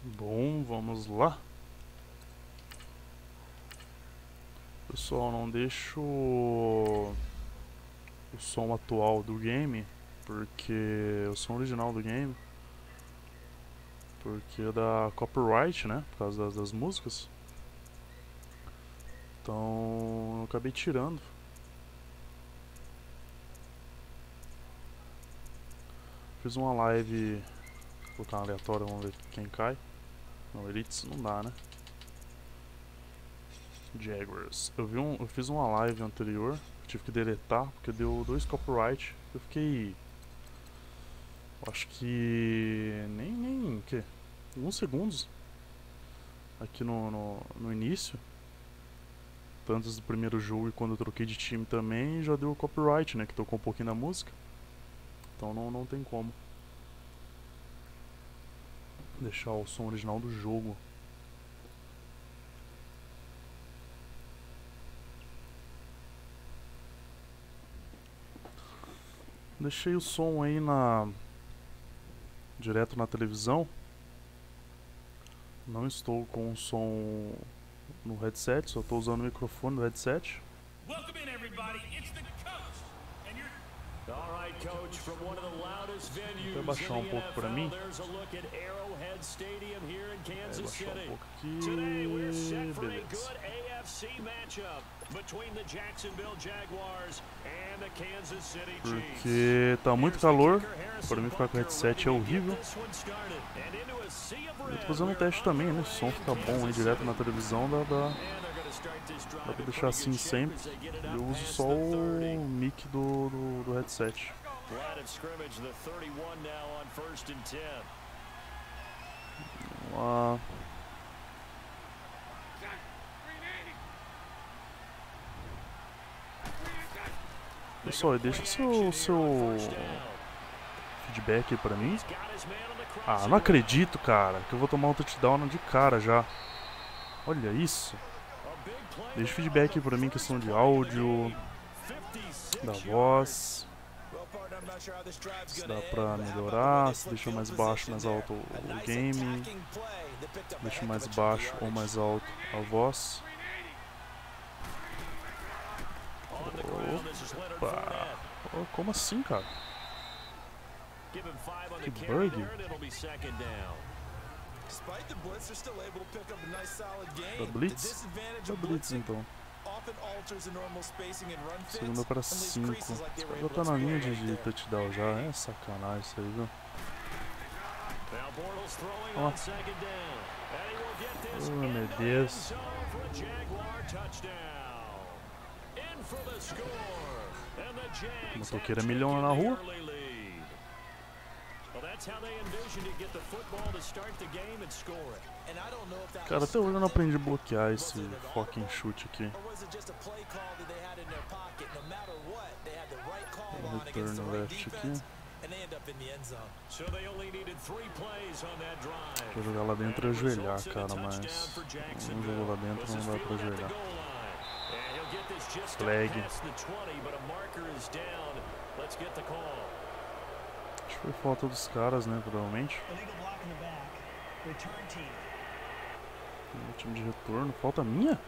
Bom, vamos lá. Pessoal, não deixo o som atual do game, porque o som original do game, porque é da copyright, né, por causa das músicas. Então eu acabei tirando. Fiz uma live, vou colocar uma aleatória, vamos ver quem cai. Não, Elites não dá, né? Jaguars. Eu fiz uma live anterior, tive que deletar porque deu 2 copyright. Eu fiquei, acho que nem que alguns segundos aqui no início, tanto antes do primeiro jogo e quando eu troquei de time também, já deu copyright, né? Que tocou um pouquinho na música. Então não tem como deixar o som original do jogo. Deixei o som aí direto na televisão. Não estou com o som no headset, só estou usando o microfone do headset. Vou baixar um pouco para mim. Baixar um pouco aqui. Beleza. Porque tá muito calor. Para mim ficar com o headset é horrível. Eu tô fazendo um teste também, né? O som fica bom aí direto na televisão, dá pra deixar assim sempre. Eu uso só o mic do headset. Vamos lá. Pessoal, deixa seu feedback aí pra mim. Ah, não acredito, cara, que eu vou tomar um touchdown de cara já. Olha isso. Deixa feedback aí pra mim, questão de áudio, da voz. Se dá pra melhorar, se deixa mais baixo, mais alto o game. Deixa mais baixo ou mais alto a voz. Opa! Oh, como assim, cara? Que bug? Da Blitz? Da Blitz então. Segunda para 5. Já tá na linha de touchdown já. É sacanagem isso aí, viu? Ó. Oh, meu Deus. Motoqueira milhão na rua. Cara, até hoje eu não aprendi a bloquear esse fucking chute aqui. Return left aqui. Pra jogar lá dentro é ajoelhar, cara, mas não jogou lá dentro, não dá pra ajoelhar. Flag. Acho que foi falta dos caras, né, provavelmente. Time de retorno, falta minha?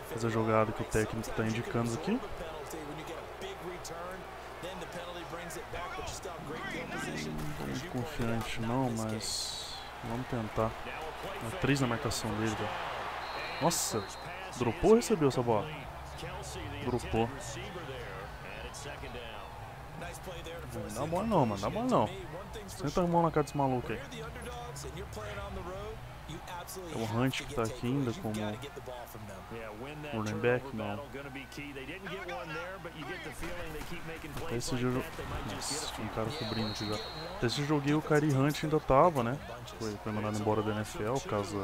Fazer a jogada que o técnico está indicando aqui. Não tô confiante não, mas vamos tentar. 3 na marcação dele, velho. Nossa, dropou ou recebeu essa bola? Dropou. Não dá bola não, mano, dá bola não. Senta a mão na cara desse maluco aí. É o Hunt que tá aqui ainda como running back, não. Até esse jogo... Nossa, tinha um cara cobrindo aqui já. Até esse joguei o Kyrie Hunt ainda tava, né? Foi mandado embora da NFL, caso...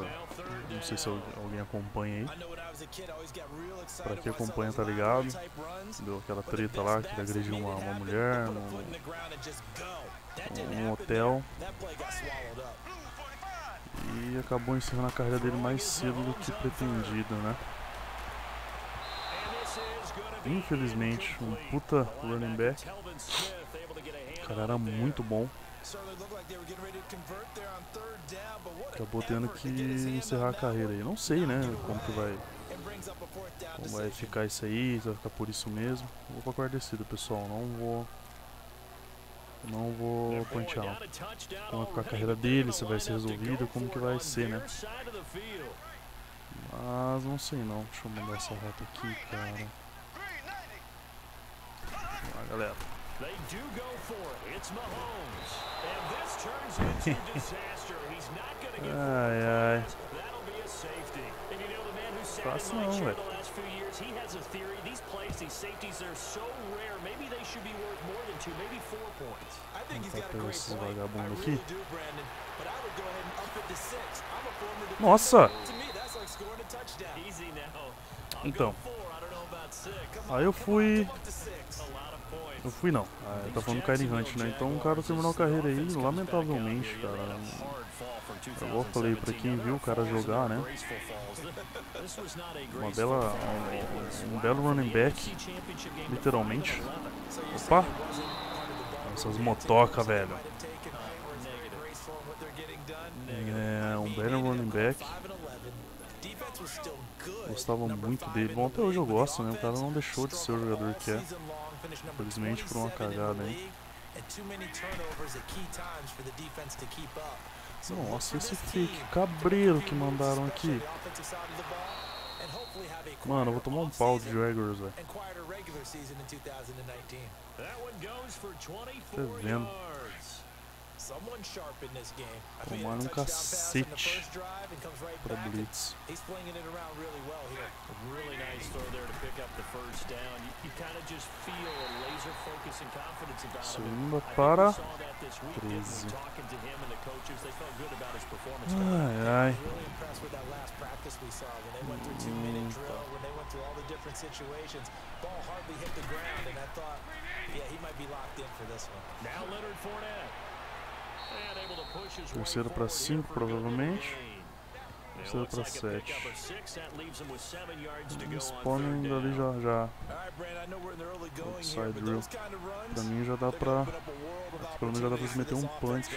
Não sei se alguém acompanha aí. Pra quem acompanha tá ligado. Deu aquela treta lá, que ele agrediu uma mulher num hotel. E acabou encerrando a carreira dele mais cedo do que pretendido, né? Infelizmente, um puta running back. O cara era muito bom. Acabou tendo que encerrar a carreira aí. Não sei, né, como vai ficar isso aí, se vai ficar por isso mesmo. Vou pra quarta descida, pessoal. Não vou pontear não. Como vai ficar a carreira dele, se vai ser resolvida, como que vai ser, né? Mas não sei não. Deixa eu mandar essa rota aqui, cara. Vamos lá, galera. Ai, ai. Fácil não, velho. Vamos pegar esses vagabundos aqui. Nossa! Então. Aí eu fui não. Eu tava falando do Kyrie Hunt, né? Então o cara terminou a carreira aí, lamentavelmente, cara. Igual eu falei, pra quem viu o cara jogar, né? Um belo running back, literalmente. Opa! Essas motocas, velho. É, um belo running back. Gostava muito dele. Bom, até hoje eu gosto, né? O cara não deixou de ser o jogador que é. Infelizmente por uma cagada aí. Nossa, esse fake cabreiro que mandaram aqui. Mano, eu vou tomar um pau de Jaguars, velho. Tá vendo? Tomaram um cacete pra blitz. Segunda para 13. Ai, ai. Terceiro para 5, provavelmente. Terceiro para 7. Spawning ainda ali já. Outside drill. Pra mim já dá pra. Pelo menos já dá pra se meter um punch.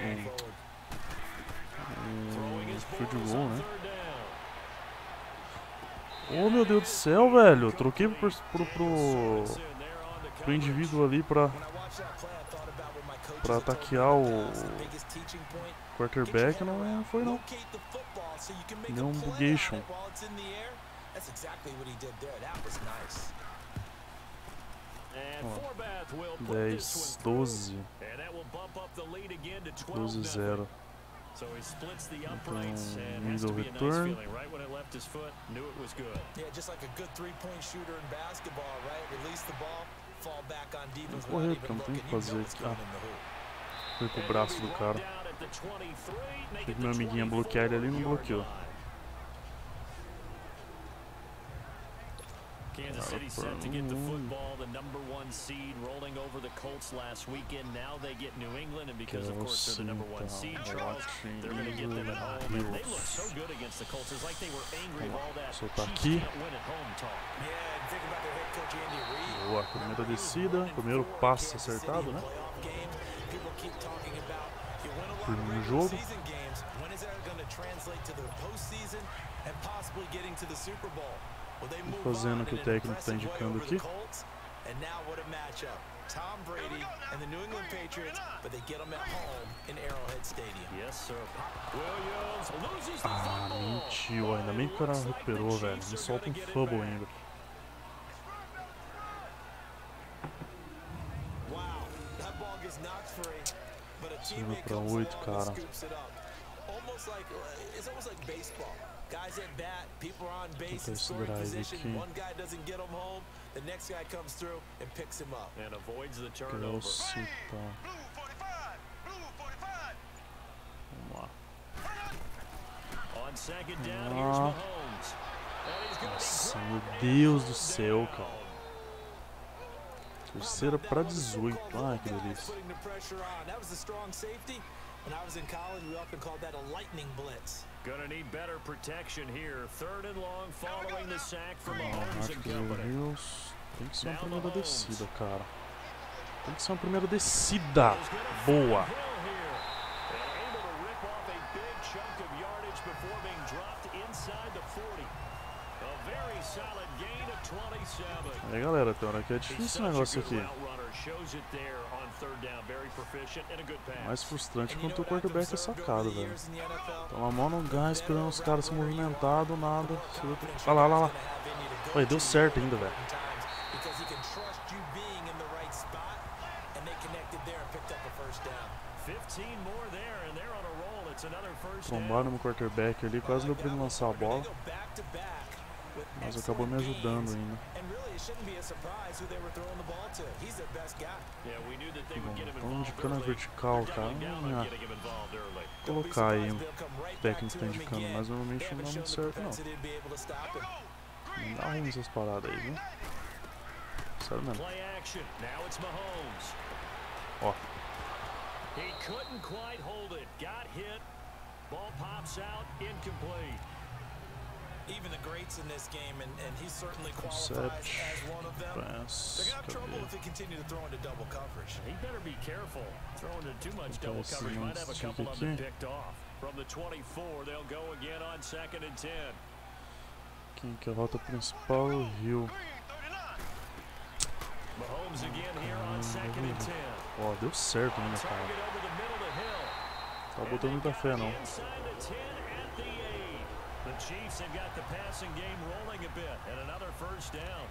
Um field goal, né? Oh, meu Deus do céu, velho. Troquei pro indivíduo ali pra ataquear o quarterback, não foi não. Deu um bugation. Ó, 10, 12. 12-0. Então, middle return. Vou correr, porque eu não tenho o que fazer aqui. Ah, foi pro braço do cara. Achei que meu amiguinho ia bloquear ele ali e não bloqueou. Kansas City set to get the football, the #1 seed, rolling over the Colts last weekend. Now they get New England, and because of course they're the #1 seed, Charles, they're going to get them at home. And they look so good against the Colts. It's like they were angry of all that Chiefs can't win at home talk. Boa, primeira descida, primeiro passe acertado, né? Primeiro jogo. Fazendo o que o técnico está indicando aqui. Ah, mentiu. Ainda bem que o cara recuperou, velho. Me solta um fumble ainda. Cima pra 8, cara. Guys at bat, people are on base and scoring position. One guy doesn't get him home, the next guy comes through and picks him up and avoids the turnover. Vamos lá. On second down, here's Mahomes. Nossa, meu Deus do céu, cara. Terceira pra 18. Ai, que delícia. When I was in college, we often called that a lightning blitz. Gonna need better protection here. 3rd and long following the sack from Mahomes and company. Tem que ser uma primeira descida, cara. Tem que ser uma primeira descida. Boa. Aí, galera, tem hora que é difícil o negócio aqui. Mais frustrante quando o quarterback é sacado, velho. Tá lá mão no gás, esperando os caras se movimentar, do nada. Olha lá, olha lá. Ué, deu certo ainda, velho. Trombaram no quarterback ali, quase deu pra ele lançar a bola. Mas acabou me ajudando ainda. Estão indicando a vertical, cara. Vou colocar aí o técnico está indicando, mas normalmente não dá muito certo, não. Não dá ruim essas paradas aí, viu? Sério mesmo. Ó. Even the greats in this game, and he certainly qualifies as one of them. They're gonna have trouble if they continue to throw into double coverage. He better be careful. Throwing into too much double coverage might have a couple of them picked off. From the 24, they'll go again on 2nd and 10. Quem que é a rota principal? O Rio. Mahomes again here on 2nd and 10. Ó, deu certo ainda, cara. Tá botando muita fé, não. The Chiefs have got the passing game rolling a bit, and another 1st down.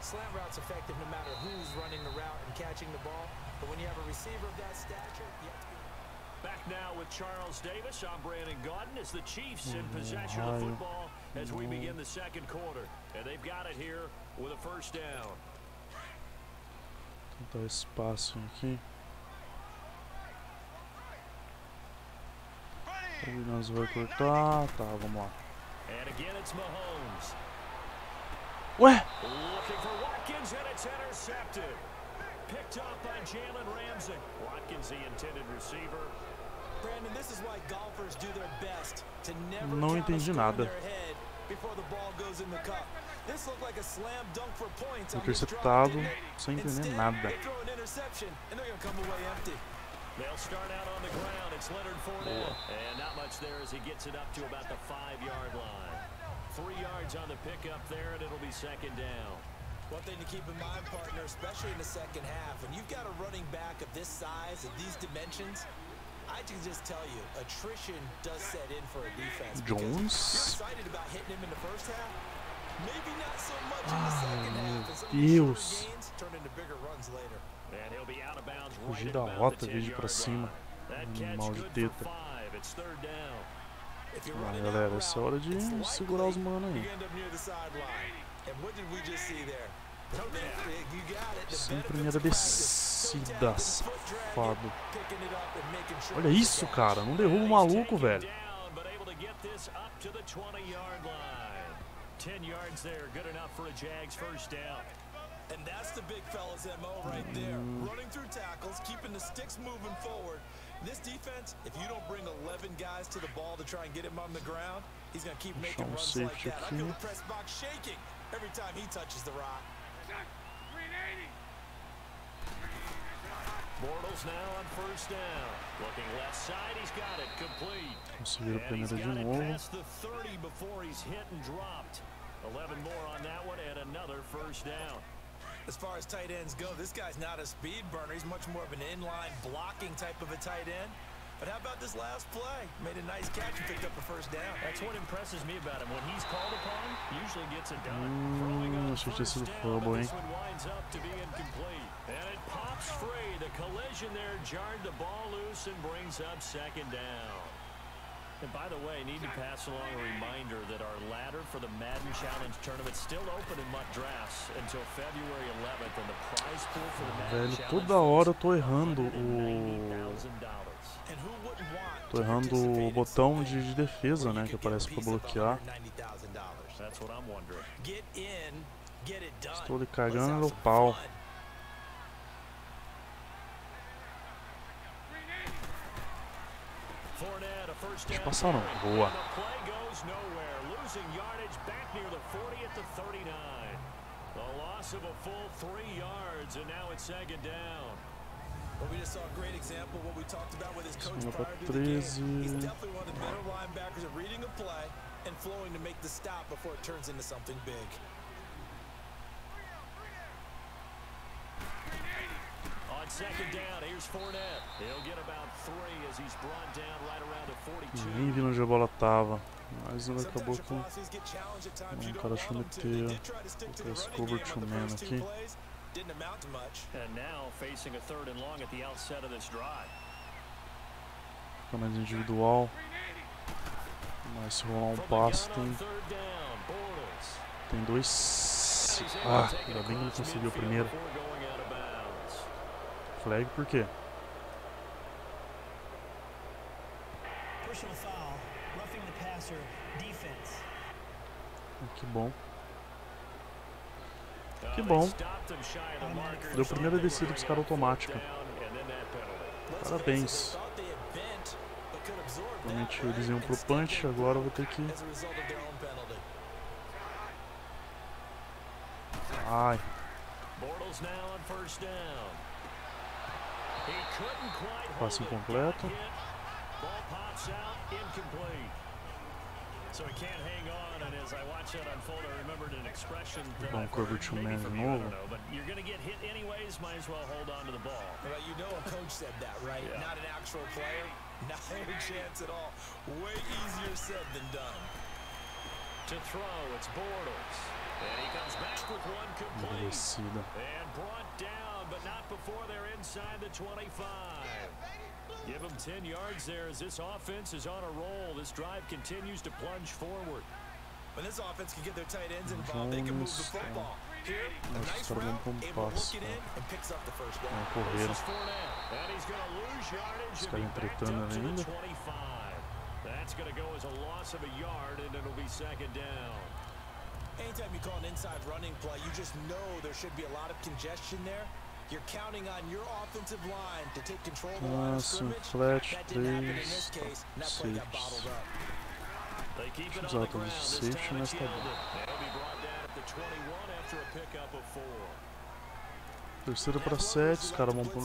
Slant route's effective no matter who's running the route and catching the ball, but when you have a receiver of that stature, you have to be... Back now with Charles Davis, I'm Brandon Gaudin, as the Chiefs in possession of the football as we begin the 2nd quarter, and they've got it here with a 1st down. Tentar espaço aqui. O Williams vai cortar. Tá, vamos lá. Ué? Não entendi nada. Interceptado, sem entender nada. They'll start out on the ground. It's Leonard Fournette, and not much there as he gets it up to about the 5-yard line. 3 yards on the pickup there, and it'll be 2nd down. One thing to keep in mind, partner, especially in the 2nd half, when you've got a running back of this size and these dimensions, I can just tell you, attrition does set in for a defense. Jones. You're excited about hitting him in the 1st half. Deus! Fugir da rota, em vez de ir pra cima. Animal de teta. Ah, galera, essa é hora de segurar os manos aí. Sem primeira descida, safado. Olha isso, cara. Não derruba o maluco, velho. 10 yards there, good enough for a Jags first down. And that's the big fella's MO right there. Running through tackles, keeping the sticks moving forward. This defense, if you don't bring 11 guys to the ball to try and get him on the ground, he's going to keep making runs like that. I feel the press box shaking every time he touches the rock. Bortles now on first down. Looking left side, he's got it complete. Conseguiram a primeira de novo. Past the 30 before he's hit and dropped. 11 more on that one and another first down. As far as tight ends go, this guy's not a speed burner. He's much more of an inline blocking type of a tight end. But how about this last play? Made a nice catch and picked up a first down. That's what impresses me about him. When he's called upon, usually gets it done. Achei que tinha sido fumble, hein? This one winds up to be incomplete. And it pops free. The collision there jarred the ball loose and brings up second down. And by the way, need to pass along a reminder that our ladder for the Madden Challenge tournament still open in MUT drafts until February 11th, and the prize pool for the Madden Challenge. Toda hora eu tô errando o botão de defesa, né, que aparece para bloquear. Estou lhe cagando no pau. Eles passaram. Boa. Segunda pra 13. Nem vi onde a bola tava, mas ele acabou com um cara achou meter esse cover to man aqui. Fica mais individual, mas se rolar um passe tem dois. Ah, ainda bem que não conseguiu o primeiro. Flag por quê? Que bom. Que bom. Deu a primeira descida dos caras automática. Parabéns. Normalmente eles iam pro punch, agora eu vou ter que... Ai. Passe incompleto. Dá um cover to man de novo. Descida. But not before they're inside the 25. Give them 10 yards there as this offense is on a roll. This drive continues to plunge forward. When this offense can get their tight ends involved, they can move the football. Here, a nice route, able to hook it in and picks up the first down. This is Fournette, and he's going to lose yardage and be backed up to the 25. That's going to go as a loss of a yard, and it'll be second down. Anytime you call an inside running play, you just know there should be a lot of congestion there. You're counting on your offensive line to take control of the line of scrimmage. That didn't happen in this case, and that play got bottled up. They keep it on the ground this time. It's killed it. They'll be brought down at the 21 after a pickup of 4. Terceira para 7, os caras vão pro...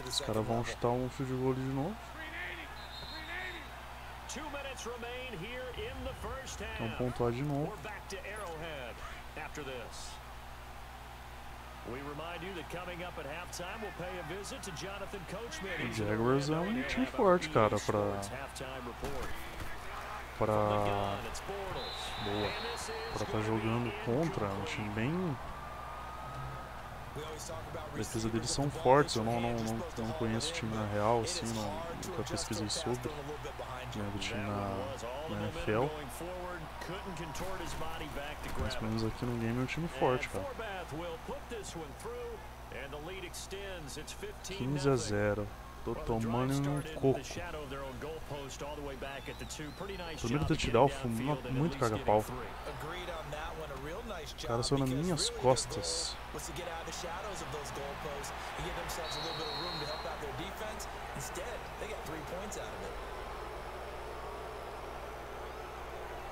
Os caras vão chutar um field goal de novo. Então pontuar de novo. O Jaguars é um time forte, cara, pra para estar jogando contra um time bem... A defesa deles são fortes, eu não conheço o time na real, assim, nunca pesquisei sobre, né, do time na NFL, mas pelo menos aqui no game é um time forte, cara. 15-0. Tô tomando um coco. Primeiro touchdown foi muito caga-pau. O cara saiu nas minhas costas.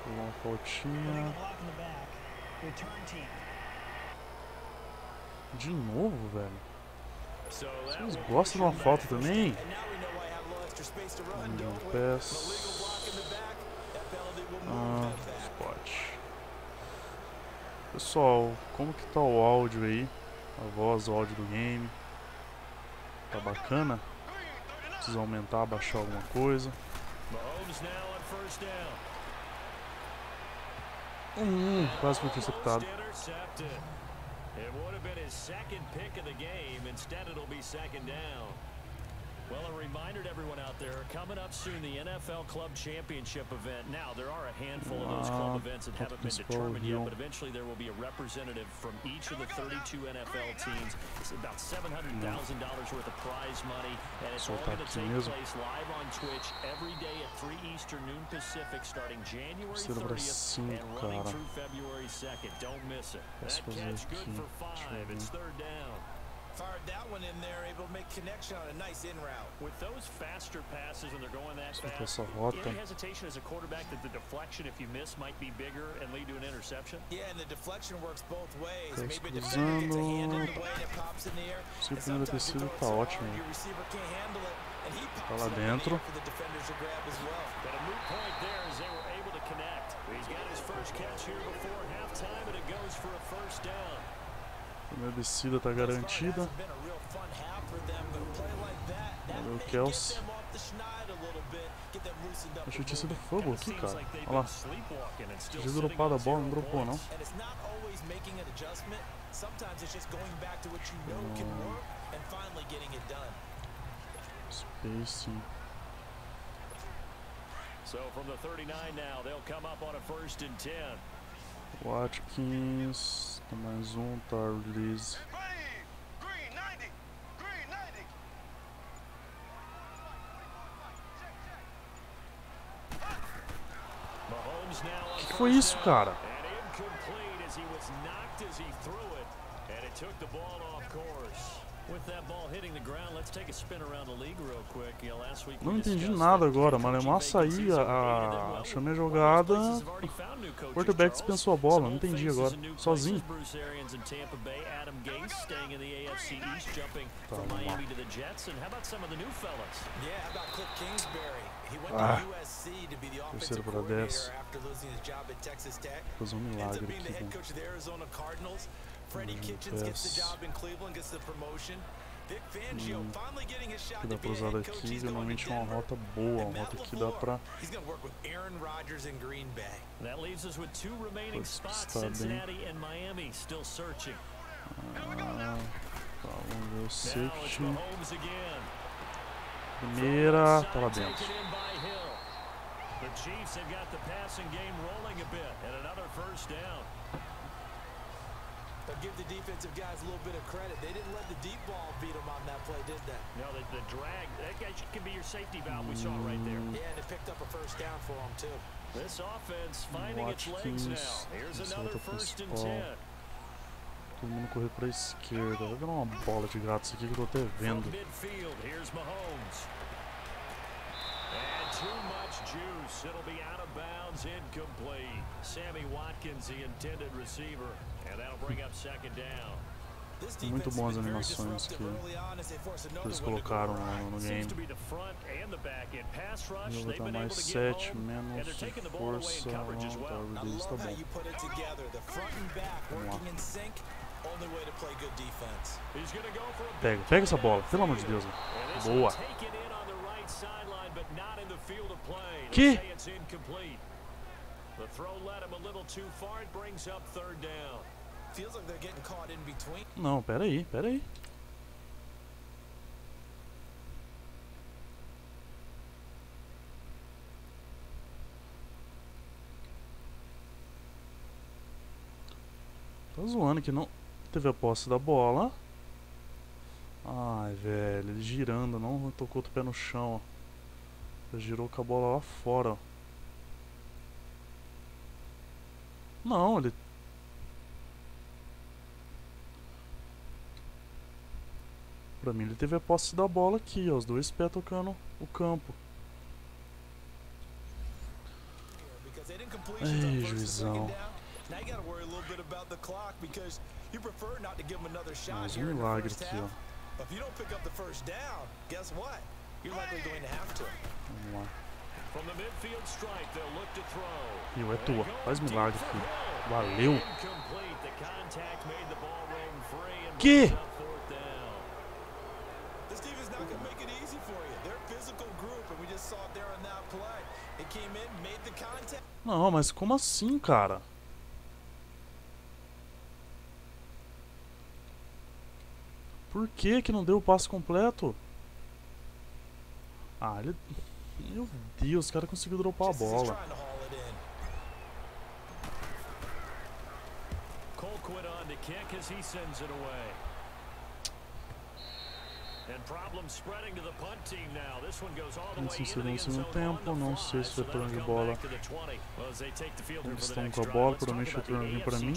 Uma faltinha. De novo, velho. Vocês gostam de uma falta também? Spot. Pessoal, como que tá o áudio aí? A voz, o áudio do game. Tá bacana? Precisa aumentar, baixar alguma coisa. Quase foi interceptado. It would have been his second pick of the game. Instead, it'll be second down. Well, a reminder to everyone out there, coming up soon, the NFL Club Championship event. Now, there are a handful of those club events that haven't been determined yet, but eventually there will be a representative from each of the 32 NFL teams. It's about $700,000 worth of prize money, and it's all going to take place live on Twitch every day at 3 Eastern, noon Pacific, starting January 30th and running through February 2nd. Don't miss it. That catch good for 5. It's third down. Fired that one in there, able to make connection on a nice in route. With those faster passes when they're going that fast, any hesitation as a quarterback that the deflection, if you miss, might be bigger and lead to an interception? Yeah, and the deflection works both ways. Maybe a defender gets a hand in the way and it pops in the air. And sometimes you throw it so your receiver can't handle it, and he pops up in the air for the defenders to grab as well. But a moot point there as they were able to connect. He's got his first catch here before halftime, and it goes for a first down. A descida tá garantida. Valeu, Kels. Achei que tinha sido fogo aqui, cara. Olha lá. Tinha dropado a bola, não dropou, não. Spacing. So from the 39 now, they'll come up on a 1st and 10. Watkins, tem mais um, tá release. Que foi isso, cara? Não entendi nada agora, Malemar saía, chamei a jogada, o quarterback dispensou a bola, não entendi agora, sozinho. Tá, vamos lá. Terceiro para 10. Vou fazer um milagre aqui, que dá pra usar daqui, normalmente é uma rota boa, uma rota que dá pra tá, vamos ver o safety. Primeira, tá lá dentro. The Chiefs have got the passing game rolling a bit and another first down. But give the defensive guys a little bit of credit. They didn't let the deep ball beat them on that play, did they? No, the drag, that guy can be your safety valve. We saw it right there. Yeah, and it picked up a first down for them too. This offense finding its legs now. Here's another 1st and 10. Todo mundo correr pra esquerda. Vai virar uma bola de gato isso aqui que eu tô até vendo. Too much juice. It'll be out of bounds, incomplete. Sammy Watkins, the intended receiver, and that'll bring up 2nd down. Muito boas animações que eles colocaram no game. Eu vou botar mais 7, menos força. Tá, o release tá bom. Vamos lá. Pega essa bola, pelo amor de Deus. Boa. Que? The throw led him a little too far. It brings up third down. Feels like they're getting caught in between. Não, pera aí. Tá zoando que não teve a posse da bola. Ai, velho, ele girando, não tocou o pé no chão, ó. Ele girou com a bola lá fora, ó. Não, ele... Pra mim ele teve a posse da bola aqui, ó. Os dois pés tocando o campo. Ei, juizão. Mais um milagre aqui, ó. Vamos lá. Rio, é tua. Faz milagre, filho. Valeu. Que? Não, mas como assim, cara? Por que que não deu o passe completo? Ah, ele... Meu Deus, o cara conseguiu dropar a bola. Isso seria no segundo tempo, não sei se foi turno de bola. Eles estão com a bola, provavelmente foi turno para mim.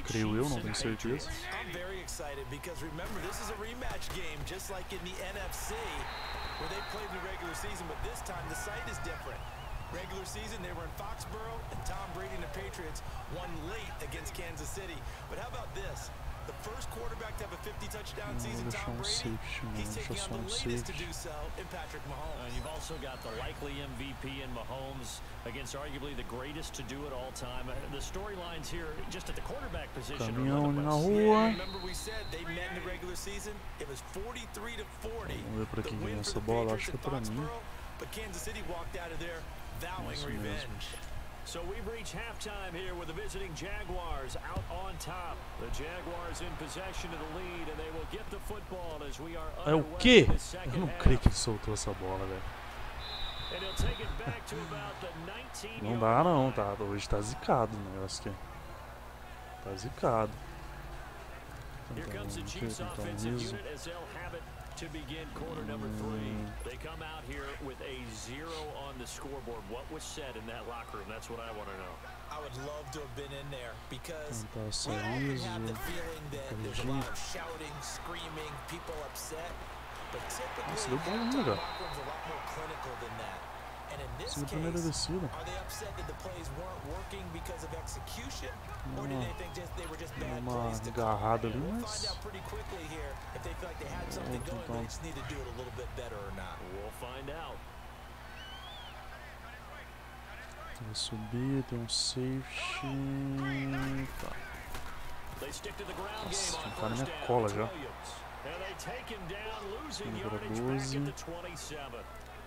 Creio eu, não tenho certeza. Regular season, they were in Foxborough, and Tom Brady and the Patriots won late against Kansas City. But how about this? The first quarterback to have a 50-touchdown season, Tom Brady, he's taking on the latest to do so in Patrick Mahomes. And you've also got the likely MVP in Mahomes against arguably the greatest to do it all time. The storylines here, just at the quarterback position, Caminhão na rua. Remember we said they met in the regular season? It was 43-40. Vamos ver para quem ganhou essa bola, acho que é para mim. But Kansas City walked out of there vowing revenge. So we've reached halftime here with the visiting Jaguars out on top. The Jaguars in possession of the lead, and they will get the football as we are É o quê? Eu não creio que ele soltou essa bola, velho. Não dá não, tá? Hoje tá zicado o negócio aqui. Tá zicado. To begin quarter number 3. They come out here with a 0 on the scoreboard. What was said in that locker room? That's what I want to know. I would love to have been in there because we often have the feeling that there's a lot of shouting, screaming, people upset. But typically, the locker room's a lot more clinical than that. And in this case, are they upset that the plays weren't working because of execution, or do they think they were just bad plays to call? We'll find out pretty quickly here if they feel like they had something going, but they just need to do it a little bit better or not. We'll find out. Vai subir, tem safety. Tá. Nossa, tinha um cara na minha cola já. Número 12.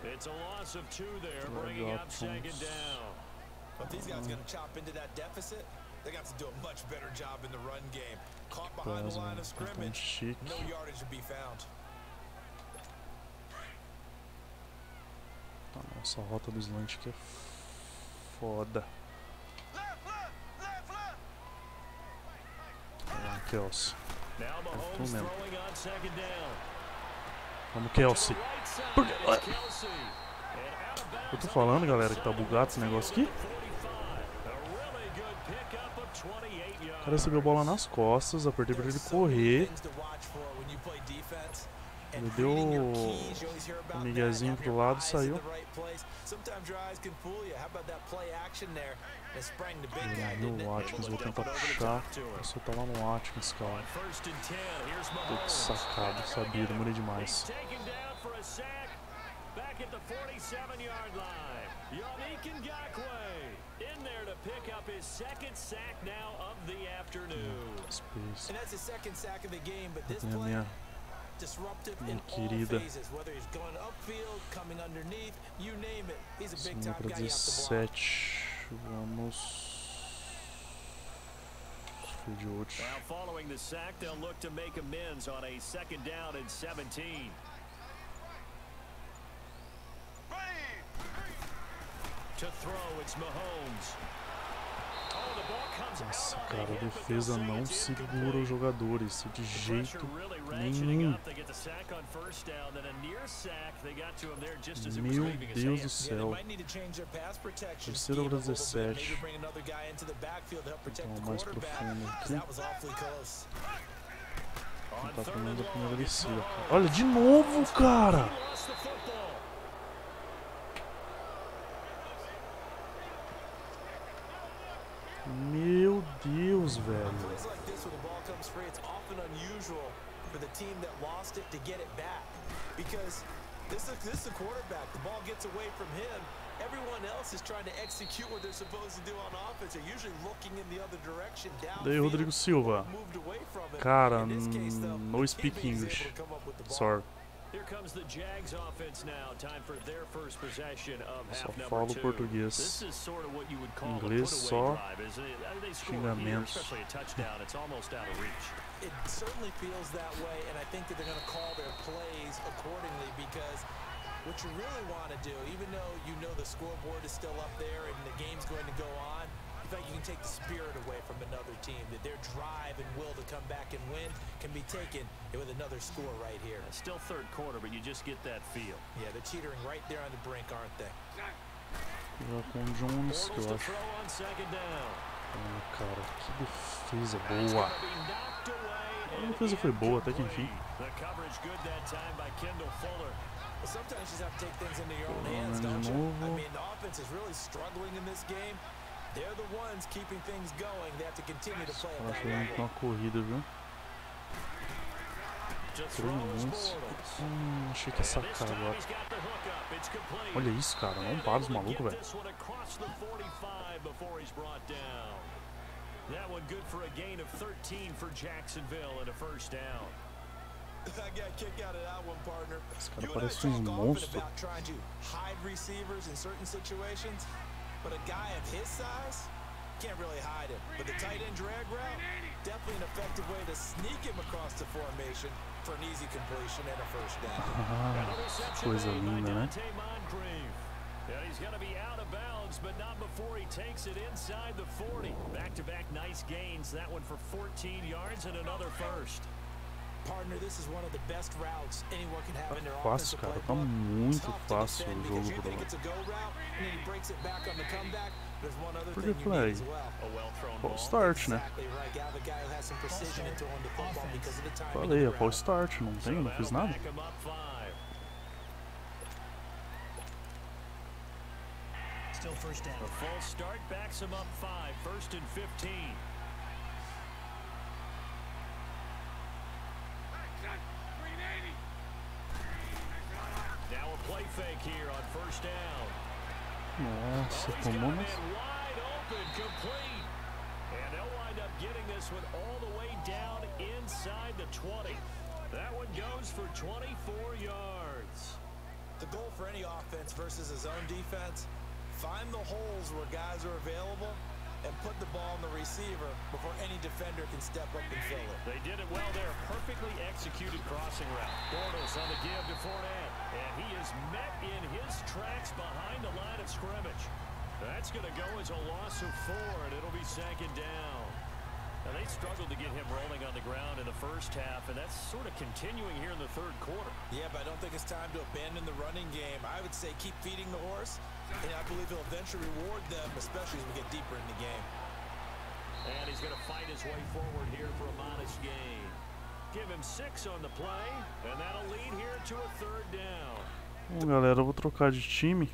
It's a loss of 2 there, bringing up second down. If these guys are going to chop into that deficit, they got to do a much better job in the run game. Caught behind the line of scrimmage, no yardage to be found. Nossa, a rota do slant aqui é foda. Kelsey. É tu mesmo. Vamos, Kelsey. Eu tô falando, galera, que tá bugado esse negócio aqui. O cara recebeu a bola nas costas, apertei pra ele correr. Ele deu o miguezinho pro lado e saiu. E o Watkins, vou tentar puxar. Eu só tá lá no Watkins, cara. Tô sacado, sabia, demorei demais. Minha querida. Semana para 17. Vamos. Field hoje. Now following the sack, they'll look to make amends on a 2nd down and 17. To throw, it's Mahomes. Nossa, cara, a defesa não segura os jogadores de jeito nenhum. Meu Deus do céu. Terceira para 17. Então, mais profundo aqui. Tentar pelo menos a primeira descida. Olha, de novo, cara! Meu Deus, velho. Daí, Rodrigo Silva. Cara, no speak English. Sorry. Só falo português. Inglês só xingamentos. It certainly feels that way, and I think that they're going to call their plays accordingly, because what you really want to do, even though you know the scoreboard is still up there and the game's going to go on, you think you can take the spirit away from another team, that their drive and will to come back and win can be taken with another score right here. It's still 3rd quarter, but you just get that feel. Yeah, they're teetering right there on the brink, aren't they? Já com o Jones, que eu acho. Ah, cara, que defesa boa. A defesa foi boa até que enfim. De novo. Acho que vai uma corrida, viu? 3 minutos. Achei que ia sacar agora. Olha isso, cara. Não para os malucos, velho. That one good for a gain of 13 for Jacksonville and a 1st down. I got kicked out of that one, partner. You and I talk often about trying to hide receivers in certain situations, but a guy of his size can't really hide him. But the tight end drag route, definitely an effective way to sneak him across the formation for an easy completion and a 1st down. Coisa linda, né? Yeah, he's going to be out of bounds, but not before he takes it inside the 40. Back-to-back nice gains. That one for 14 yards and another 1st. Partner, this is one of the best routes anyone can have in their offensive play. Tá muito fácil o jogo pro Pretty play. False start, né? Falei, é false start, não tem, não fiz nada. Still 1st down. A false start backs him up 5, 1st and 15. Now a play fake here on 1st down. Nossa, tomou wide open, complete. And they'll wind up getting this one all the way down inside the 20. That one goes for 24 yards. The goal for any offense versus his own defense, find the holes where guys are available and put the ball in the receiver before any defender can step up and fill it. They did it well there. Perfectly executed crossing route. Bortles on the give to Fournette. And he is met in his tracks behind the line of scrimmage. That's going to go as a loss of 4, and it'll be 2nd down. Now, they struggled to get him rolling on the ground in the 1st half, and that's sort of continuing here in the 3rd quarter. Yeah, but I don't think it's time to abandon the running game. I would say keep feeding the horse, and I believe he'll eventually reward them, especially as we get deeper in the game. And he's going to fight his way forward here for a modest gain. Give him 6 on the play, and that'll lead here to a 3rd down. Bom, galera, eu vou trocar de time.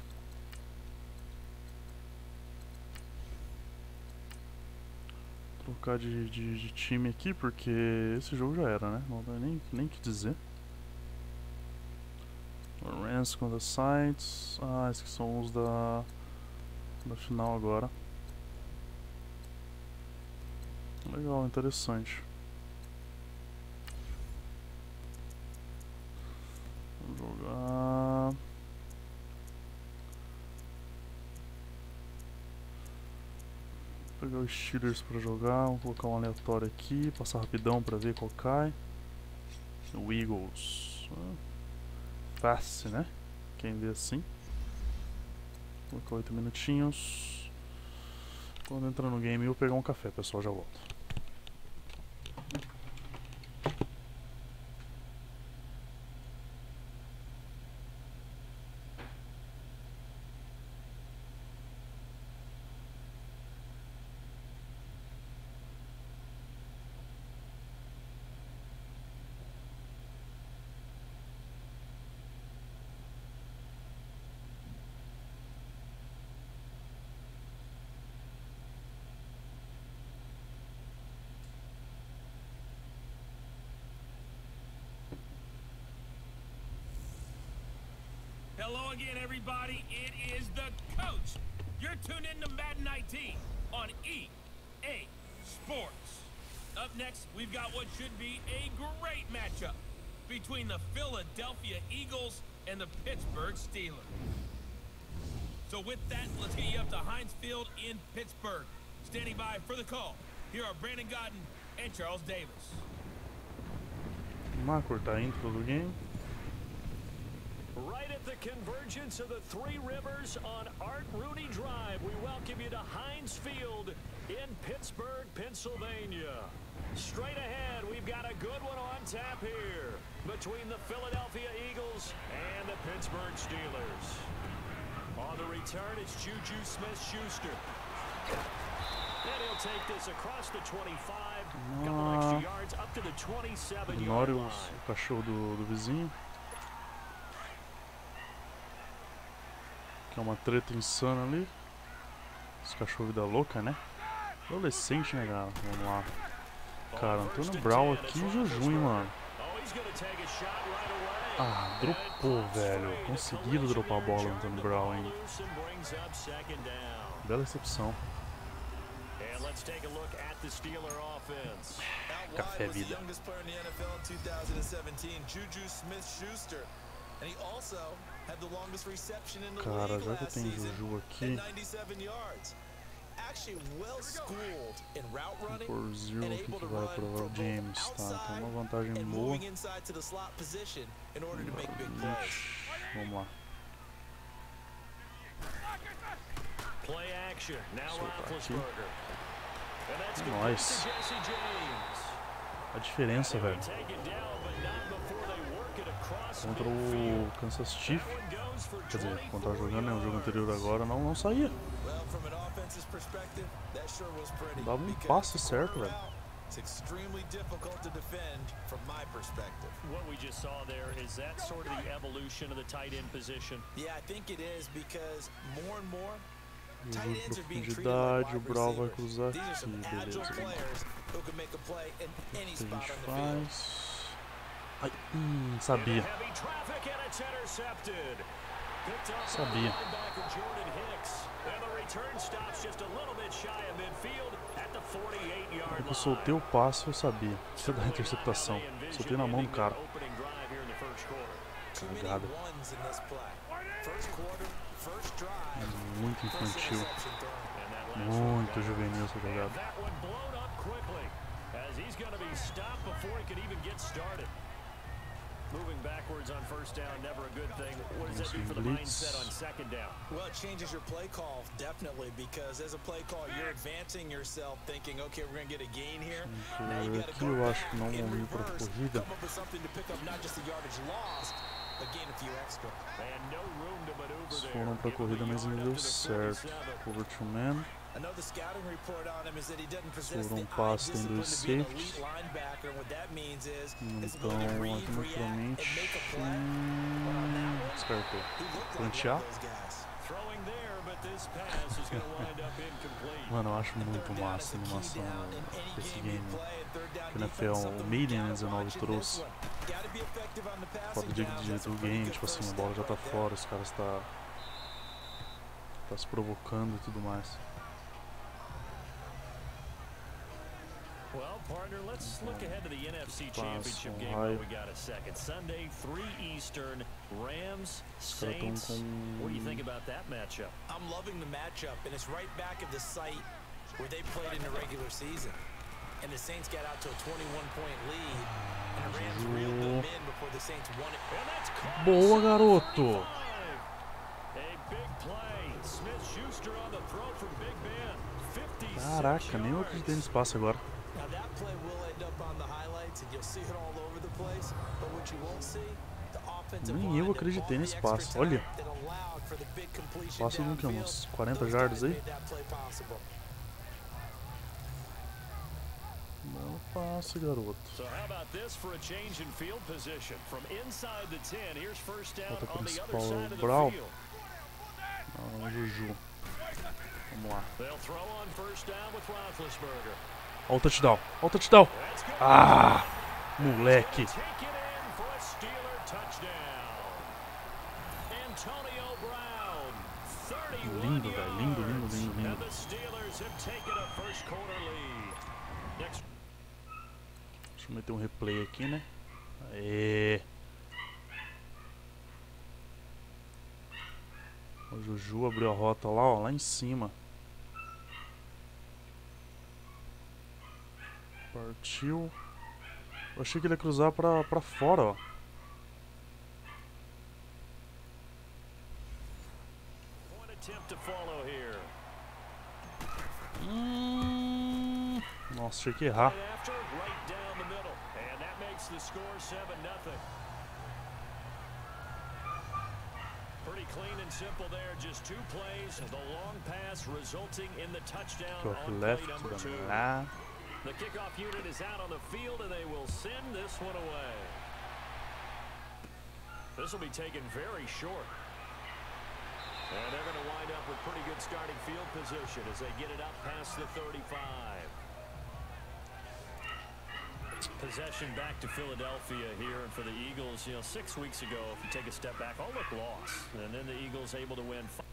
Trocar de time aqui, porque esse jogo já era, né? Não dá nem que dizer. Rams contra Saints. Ah, esses são os da final agora. Legal, interessante. Dois Steelers pra jogar, vamos colocar um aleatório aqui, passar rapidão pra ver qual cai. O Eagles. Fácil, né? Quem vê assim. Vou colocar 8 minutinhos. Quando entrar no game eu vou pegar um café, pessoal, já volto. Hello again, everybody. It is the coach. You're tuned in to Madden 19 on EA Sports. Up next, we've got what should be a great matchup between the Philadelphia Eagles and the Pittsburgh Steelers. So with that, let's get you up to Heinz Field in Pittsburgh. Standing by for the call, here are Brandon Godden and Charles Davis. Vamos cortar a intro do game. Right at the convergence of the Three Rivers on Art Rooney Drive, we welcome you to Heinz Field in Pittsburgh, Pennsylvania. Straight ahead, we've got a good one on tap here between the Philadelphia Eagles and the Pittsburgh Steelers. On the return, it's Juju Smith-Schuster. And he'll take this across the 25, couple extra yards up to the 27-yard line. O cachorro do vizinho. Que é uma treta insana ali. Esse cachorro vida louca, né? Adolescente, né, cara? Vamos lá. Cara, Antônio Brown aqui em jejum, mano. Ah, dropou, velho. Conseguiram dropar a bola, Antônio Brown, hein? Bela recepção. Café vida. Cara, já que eu tenho Juju aqui, por Zero, o que vai provar o James, tá? Tem uma vantagem boa. Vamos lá. Soltar aqui. Nice. A diferença, velho. Contra o Kansas Chiefs, quer dizer, quando tava jogando, né, o jogo anterior agora, não saía. Dava um passe certo, velho. It's extremely difficult to defend from my perspective. What we just saw there, is that sort of the evolution of the tight end position? Yeah, I think it is because more and more tight ends are being treated like wide receivers. These are some agile players who can make a play in any spot on the field. Ai, sabia. Sabia. Quando eu soltei o passe, eu sabia. Isso é da interceptação. Soltei na mão do cara. Cagada. Muito infantil. Muito juvenil essa jogada. Moving backwards on first down, never a good thing. What does that do for the mindset on second down? Well, it changes your play call, definitely, because as a play call, you're advancing yourself, thinking, okay, we're going to get a gain here. Now you got to go in reverse, come up with something to pick up not just the yardage lost, but gain a few extra. And no room to maneuver there. Foram pra corrida, mas não deu certo. Cover to man. Another scouting report on him is that he doesn't possess Foram the passe, tem dois discipline to be an safeties. elite linebacker. What that means is his Então, ability to read, aqui react, and naturalmente. make a play. Descartou. He looked like Plantear. one of those guys. Throwing there, but this pass is going to wind up incomplete. Mano, eu acho muito massa a animação desse game. Que na NFL, o Madden Nfl trouxe. Fora do game, tipo assim, a bola já tá fora, os caras tá se provocando e tudo mais. Well, partner, let's look ahead to the NFC Championship game while we got a second. Sunday, 3 Eastern, Rams, Saints. What do you think about that matchup? I'm loving the matchup, and it's right back at the site where they played in the regular season. And the Saints got out to a 21-point lead. And the Rams reeled them in before the Saints won it. And that's Boa, garoto. A big play. Smith-Schuster on the throw from Big Ben. 56 Caraca, nem eu acreditei nesse passe agora. Now that play will end up on the highlights and you'll see it all over the place. But what you won't see, the offensive Nem eu acreditei nesse passe. Olha. Passe de uns 40 jardas aí. Bom passe, garoto. So how about this for a change in field position from inside the 10? Here's first down on the other side of the field. Não, Juju. Vamos lá. They'll throw on first down with Roethlisberger. Olha o touchdown. Olha o touchdown. Ah, moleque. Lindo, velho. Lindo, lindo, lindo, lindo. Deixa eu meter um replay aqui, né? Aê. O Juju abriu a rota lá, ó, lá em cima. Partiu. Eu achei que ele ia cruzar pra fora, ó. Nossa, achei que ia errar. Pretty clean and simple there, just 2 plays. The long pass resulting in the touchdown on play number 2. The kickoff unit is out on the field and they will send this one away. This will be taken very short. And they're going to wind up with pretty good starting field position as they get it up past the 35. Possession back to Philadelphia here, and for the Eagles, 6 weeks ago, if you take a step back, all look lost, and then the Eagles able to win 5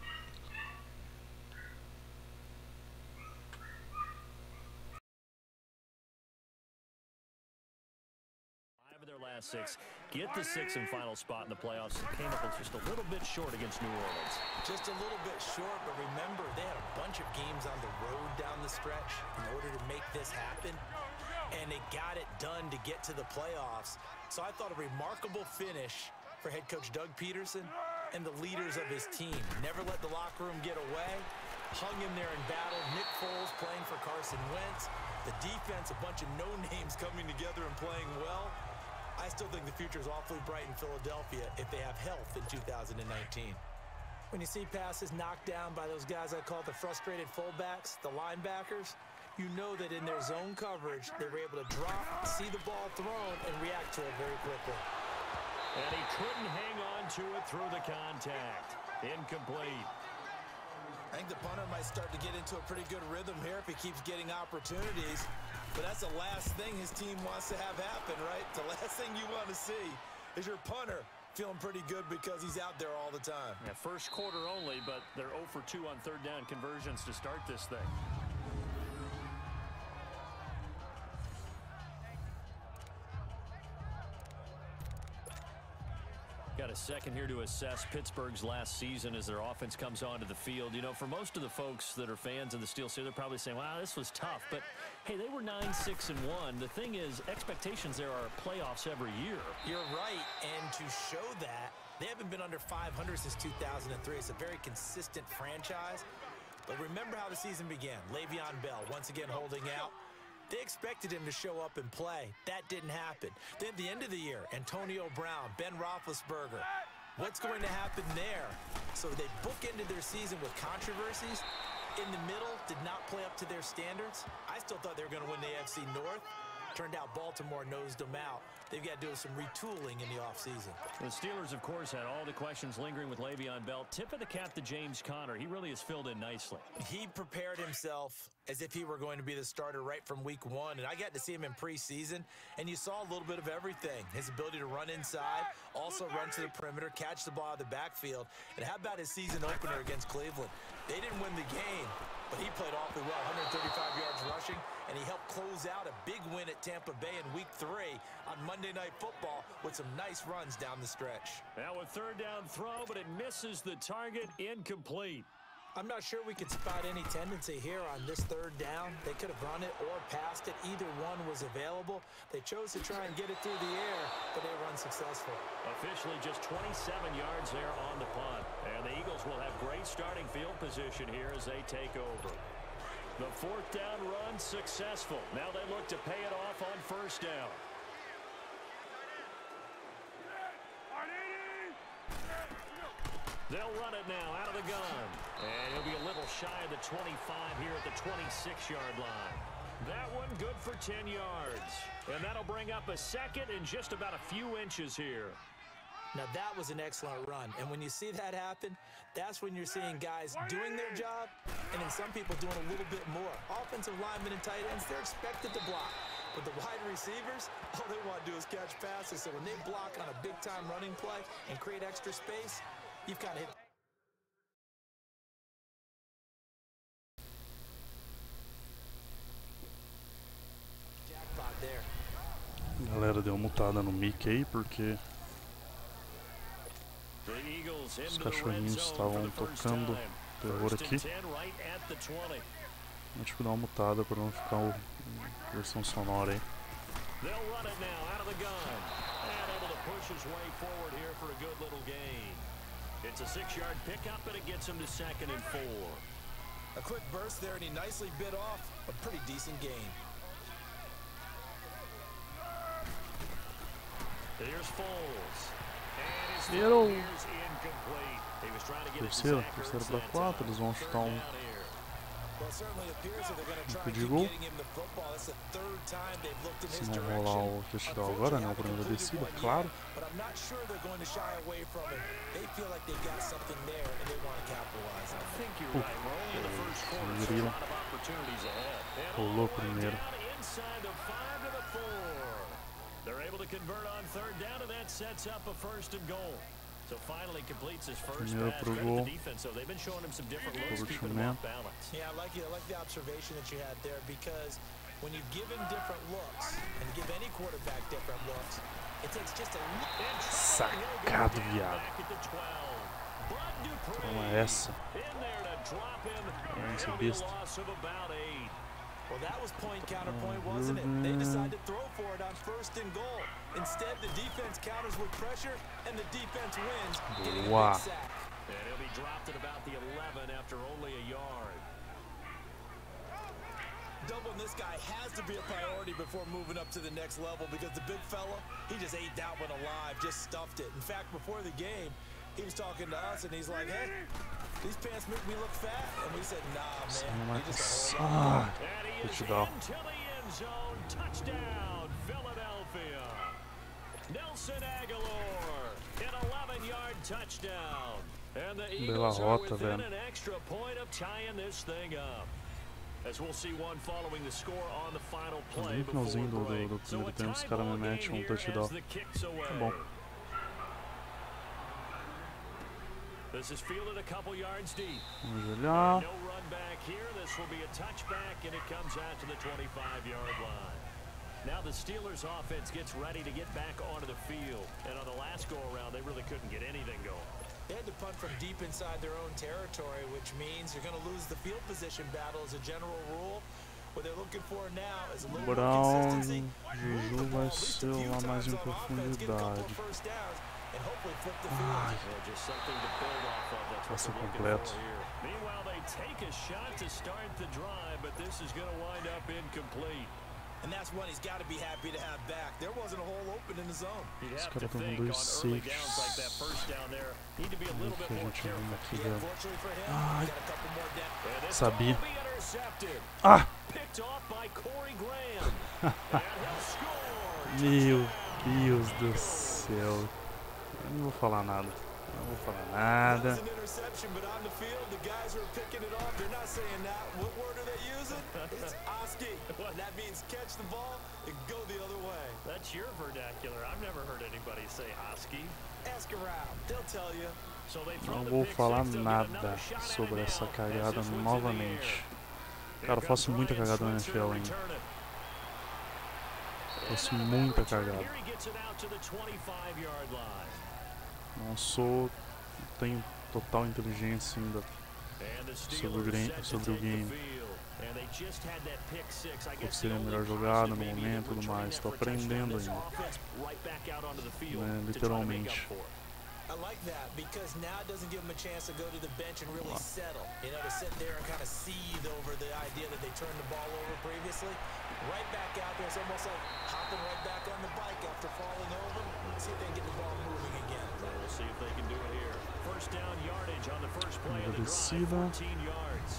of their last 6. Get the 6th and final spot in the playoffs, and came up with just a little bit short against New Orleans. Just a little bit short, but remember, they had a bunch of games on the road down the stretch in order to make this happen. And they got it done to get to the playoffs. So I thought a remarkable finish for head coach Doug Peterson and the leaders of his team. Never let the locker room get away. Hung in there and battled. Nick Foles playing for Carson Wentz. The defense, a bunch of no-names coming together and playing well. I still think the future is awfully bright in Philadelphia if they have health in 2019. When you see passes knocked down by those guys I call the frustrated fullbacks, the linebackers, you know that in their zone coverage, they were able to drop, see the ball thrown, and react to it very quickly. And he couldn't hang on to it through the contact. Incomplete. I think the punter might start to get into a pretty good rhythm here if he keeps getting opportunities. But that's the last thing his team wants to have happen, right? The last thing you want to see is your punter feeling pretty good because he's out there all the time. Yeah, first quarter only, but they're 0 for 2 on third down conversions to start this thing. Got a second here to assess Pittsburgh's last season as their offense comes onto the field. For most of the folks that are fans of the Steelers, they're probably saying, wow, this was tough. But, hey, they were 9-6-1. The thing is, expectations there are playoffs every year. You're right, and to show that, they haven't been under 500 since 2003. It's a very consistent franchise. But remember how the season began. Le'Veon Bell once again holding out. They expected him to show up and play. That didn't happen. Then at the end of the year, Antonio Brown, Ben Roethlisberger. What's going to happen there? So they bookended their season with controversies. In the middle, did not play up to their standards. I still thought they were going to win the AFC North. Turned out Baltimore nosed them out. They've got to do some retooling in the offseason. The Steelers, of course, had all the questions lingering with Le'Veon Bell. Tip of the cap to James Conner. He really has filled in nicely. He prepared himself as if he were going to be the starter right from week 1. And I got to see him in preseason, and you saw a little bit of everything. His ability to run inside, also run to the perimeter, catch the ball out of the backfield. And how about his season opener against Cleveland? They didn't win the game, but he played awfully well, 135 yards rushing, and he helped close out a big win at Tampa Bay in week 3 on Monday Night Football with some nice runs down the stretch. Now a third down throw, but it misses the target, incomplete. I'm not sure we could spot any tendency here on this third down. They could have run it or passed it. Either one was available. They chose to try and get it through the air, but they were unsuccessful. Officially just 27 yards there on the punt. And the Eagles will have great starting field position here as they take over. The fourth down run successful. Now they look to pay it off on first down. They'll run it now out of the gun. And he'll be a little shy of the 25 here at the 26-yard line. That one good for 10 yards. And that'll bring up a second in just about a few inches here. Now that was an excellent run. And when you see that happen, that's when you're seeing guys doing their job and then some people doing a little bit more. Offensive linemen and tight ends, they're expected to block. But the wide receivers, all they want to do is catch passes. So when they block on a big-time running play and create extra space, you've got to hit. Jackpot there. Galera, deu mutada no mic aí porque os cachorrinhos estavam tocando terror aqui. Vou tipo dar uma mutada para não ficar a versão sonora aí. It's a 6-yard pickup, and it gets him to 2nd and 4. A quick burst there, and he nicely bit off a pretty decent gain. Here's Foles. And his Zero. is incomplete. He was trying to get it to Terceira Zachary para 4, eles vão chutar Well, it certainly appears that they're going to try de and keep gol. getting him the football. That's the third time they've looked in Se his não direction. rolar o touchdown agora, né, o primeiro descida, claro. But I'm not sure they're going to shy away from it. They feel like they've got something there and they want to capitalize on it. I think you're right. We're only in the first quarter, so a lot of opportunities ahead. And Rolou all the way primeiro. down inside the 5 to the 4. They're able to convert on third down, and that sets up a 1st and goal. So finally completes his first Primeiro pass. pro Credit gol. the defense, so they've been showing him some different looks, Por keeping último, him né? off balance. Yeah, I like the observation that you had there because when you give him different looks and give any quarterback different looks, it takes just a little. Sacado, viado. Toma essa. Esse besta. Well, that was point counterpoint, wasn't it? They decided to throw for it on 1st and goal. Instead, the defense counters with pressure, and the defense wins, getting a big sack. And he'll be dropped at about the 11 after only a yard. Doubling this guy has to be a priority before moving up to the next level because the big fella, he just ate that one alive, just stuffed it. In fact, before the game, he was talking to us, and he's like, hey, these pants make me look fat. And we said, nah, man, you just hold on. And he is into the end zone. Touchdown, Philadelphia. Nelson Aguilar, an 11-yard touchdown. And the Eagles are within an extra point of tying this thing up. As we'll see one following the score on the final play No before finalzinho do break. So primeiro a tempo, os tie caras ball me metem game here touchdown. as the kicks away. Tá bom. This is fielded a couple yards deep. Vamos olhar. No run back here. This will be a touchback, and it comes out to the 25-yard line. Now the Steelers offense gets ready to get back onto the field. And on the last go-around, they really couldn't get anything going. They had to punt from deep inside their own territory, which means you're going to lose the field position battle as a general rule. What they're looking for now is a little more consistency. Juju vai ser lá mais em profundidade. Passe completo. Meanwhile, they take a shot to start the drive, but this is going to wind up incomplete. And that's one he's got to be happy to have back. There wasn't a hole open in the zone. You'd have to think on early downs like that first down there, need to be a little bit more careful. Fortunately for him, got a couple more down. Sabia. Ah! Picked off by Corey Graham. And he'll score. Meu Deus do céu. Eu não vou falar nada. Não vou falar nada. That means catch the ball and go the other way. That's your vernacular. I've never heard anybody say Husky. Ask around. They'll tell you. So they throw Não the vou pick falar six, they'll get another nada shot at sobre it essa now. cagada As this one's in the novamente. air. Cara, eu faço muita Brian cagada na Switzer NFL ainda. return it. Faço And out of muita bounds return, cagada. here he gets it out to the 25-yard line. Não tenho total inteligência ainda sobre o game. Qual seria a melhor jogada no momento e tudo mais. Estou aprendendo ainda. Né, literalmente. I like that because now it doesn't give them a chance to go to the bench and really settle. You know, to sit there and kind of seethe over the idea that they turned the ball over previously. Right back out there, it's almost like hopping right back on the bike after falling over. See if they can get the ball moving again. We'll see if they can do it here. First down yardage on the first play of the drive, 14 yards.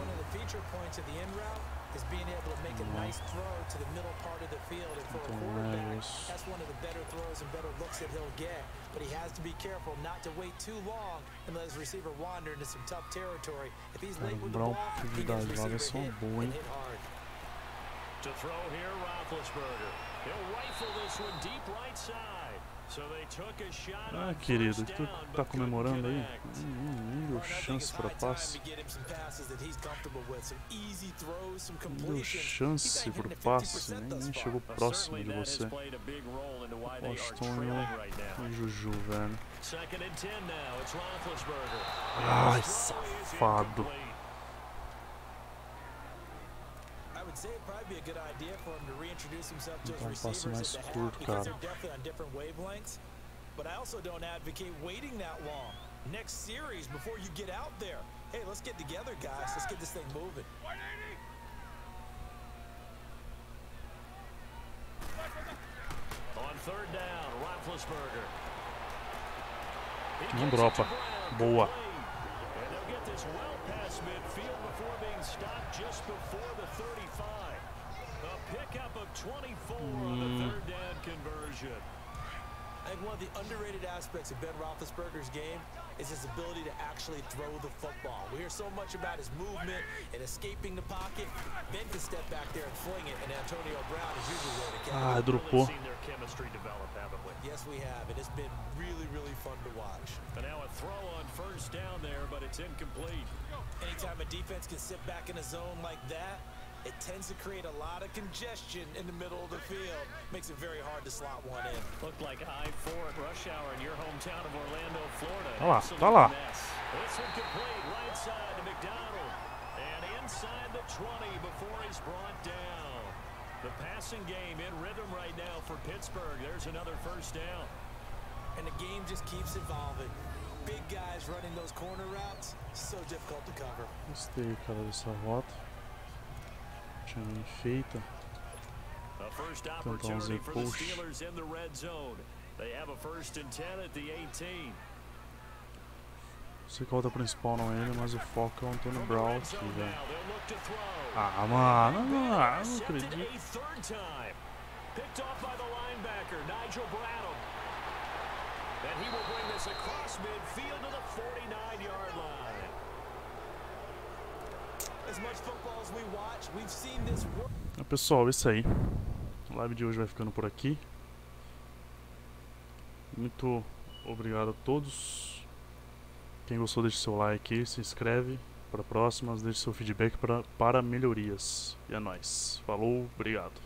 One of the feature points of the in route is being able to make a nice throw to the middle part of the field, and for a quarterback, that's one of the better throws and better looks that he'll get. But he has to be careful not to wait too long and let his receiver wander into some tough territory. If he's late with the ball, he gets his receiver hit and hit hard. To throw here, Roethlisberger. He'll rifle this one deep right side. So they took a shot on querido, first tu down, tá but comemorando aí? couldn't Nem deu chance para passe. Não deu chance por passe, nem chegou próximo de você. Boston e Juju, velho. Ai, safado. Say it'd probably be a good idea for him to reintroduce himself to his passe receivers mais at the half curto, because cara. they're definitely on different wavelengths. But I also don't advocate waiting that long. Next series before you get out there. Hey, let's get together, guys. Let's get this thing moving. On third down, Roethlisberger. Não dropa. Boa. And they'll get this well past midfield before being stopped just before the 35. A pickup of 24 on the third down conversion. I think one of the underrated aspects of Ben Roethlisberger's game is his ability to actually throw the football. We hear so much about his movement and escaping the pocket. Ben can step back there and fling it, and Antonio Brown is usually there to catch it. dropou. Seen their chemistry develop, haven't we? Yes, we have. It has been really, really fun to watch. And now a throw on first down there, but it's incomplete. Anytime a defense can sit back in a zone like that, it tends to create a lot of congestion in the middle of the field. Makes it very hard to slot one in. Looked like I-4 at rush hour in your hometown of Orlando, Florida. Tá lá, Absolute tá lá. mess. This one complete right side to McDonald. And inside the 20 before he's brought down. The passing game in rhythm right now for Pittsburgh. There's another first down. And the game just keeps evolving. Big guys running those corner routes, so difficult to cover. Gostei, cara, dessa rota. Tinha bem feita. A first Tentar opportunity for the push. Steelers in the red zone. They have a first and 10 at the 18. Sei que a rota principal não é ele, mas o foco é o Antônio From the Brown red aqui, zone velho. now, they'll look to throw. Ah, mano, não Intercepted acredito. a third time. Picked off by the linebacker, Nigel Bradham. And he will bring this across midfield to the 49-yard line. As much football as we watch, we've seen this work. Pessoal, isso aí. A live de hoje vai ficando por aqui. Muito obrigado a todos. Quem gostou, deixe seu like aí, se inscreve para próximas, deixe seu feedback para melhorias. E é nóis. Falou, obrigado.